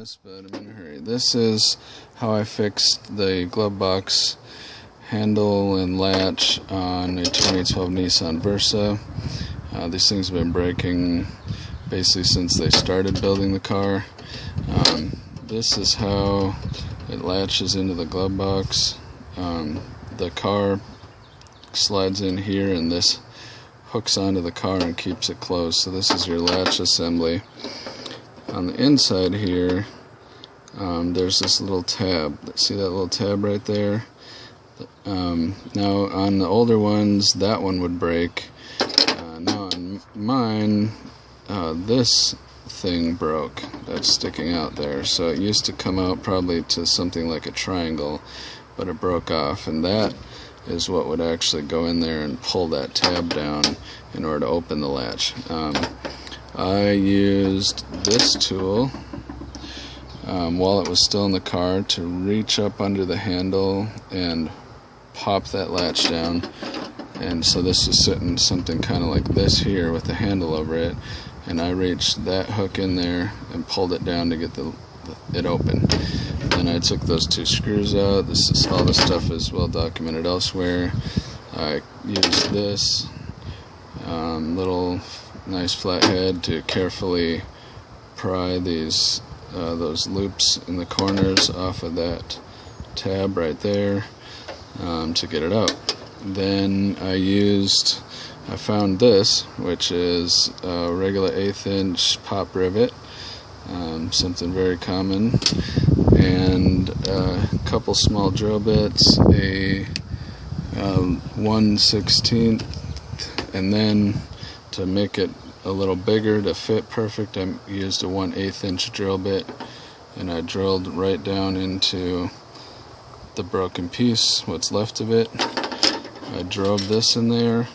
this, but I'm in a hurry. This is how I fixed the glove box handle and latch on a 2012 Nissan Versa. These things have been breaking basically since they started building the car. This is how it latches into the glove box. The car slides in here and this hooks onto the car and keeps it closed. So this is your latch assembly. On the inside here, there's this little tab. See that little tab right there? Now on the older ones, that one would break. Now on mine, this thing broke. That's sticking out there. So it used to come out probably to something like a triangle, but it broke off, and that is what would actually go in there and pull that tab down in order to open the latch. I used this tool while it was still in the car to reach up under the handle and pop that latch down. And so this was sitting something kind of like this here with the handle over it, and I reached that hook in there and pulled it down to get it open. Then I took those two screws out. All this stuff is well documented elsewhere. I used this little nice flat head to carefully pry these those loops in the corners off of that tab right there to get it out. Then I found this, which is a regular 1/8 inch pop rivet, something very common, and a couple small drill bits, a 1/16, and then to make it a little bigger to fit perfect, I used a 1/8 inch drill bit, and I drilled right down into the broken piece, what's left of it. I drove this in there,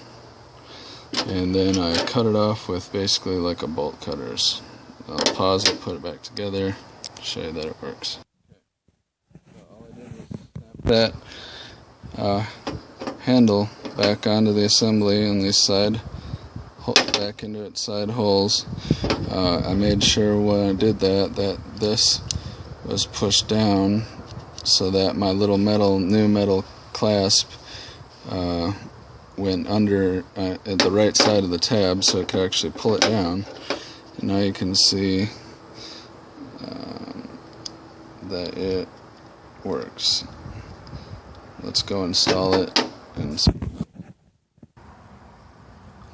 and then I cut it off with basically like a bolt cutters. I'll pause it, put it back together, show you that it works. So all I did was snap that handle back onto the assembly on these back into its side holes. I made sure when I did that this was pushed down so that my little new metal clasp went under at the right side of the tab, so it could actually pull it down. And now you can see that it works. Let's go install it and see.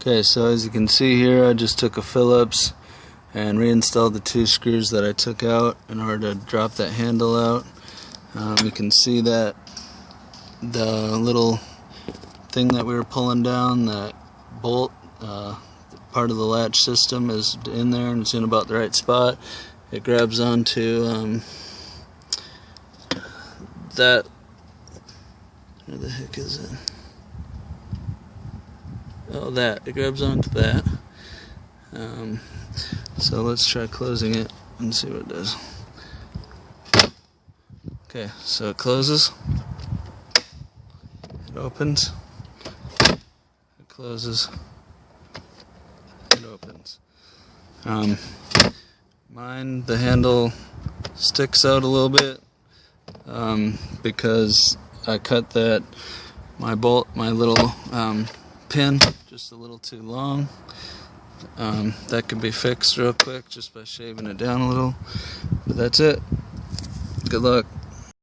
Okay, so as you can see here, I just took a Phillips and reinstalled the two screws that I took out in order to drop that handle out. You can see that the little thing that we were pulling down, that bolt, part of the latch system is in there, and it's in about the right spot. It grabs onto that. Where the heck is it? Oh, it grabs onto that. So let's try closing it and see what it does. Okay, so it closes, it opens, it closes, it opens. Mine, the handle sticks out a little bit because I cut my little pin just a little too long. That can be fixed real quick just by shaving it down a little. But that's it. Good luck.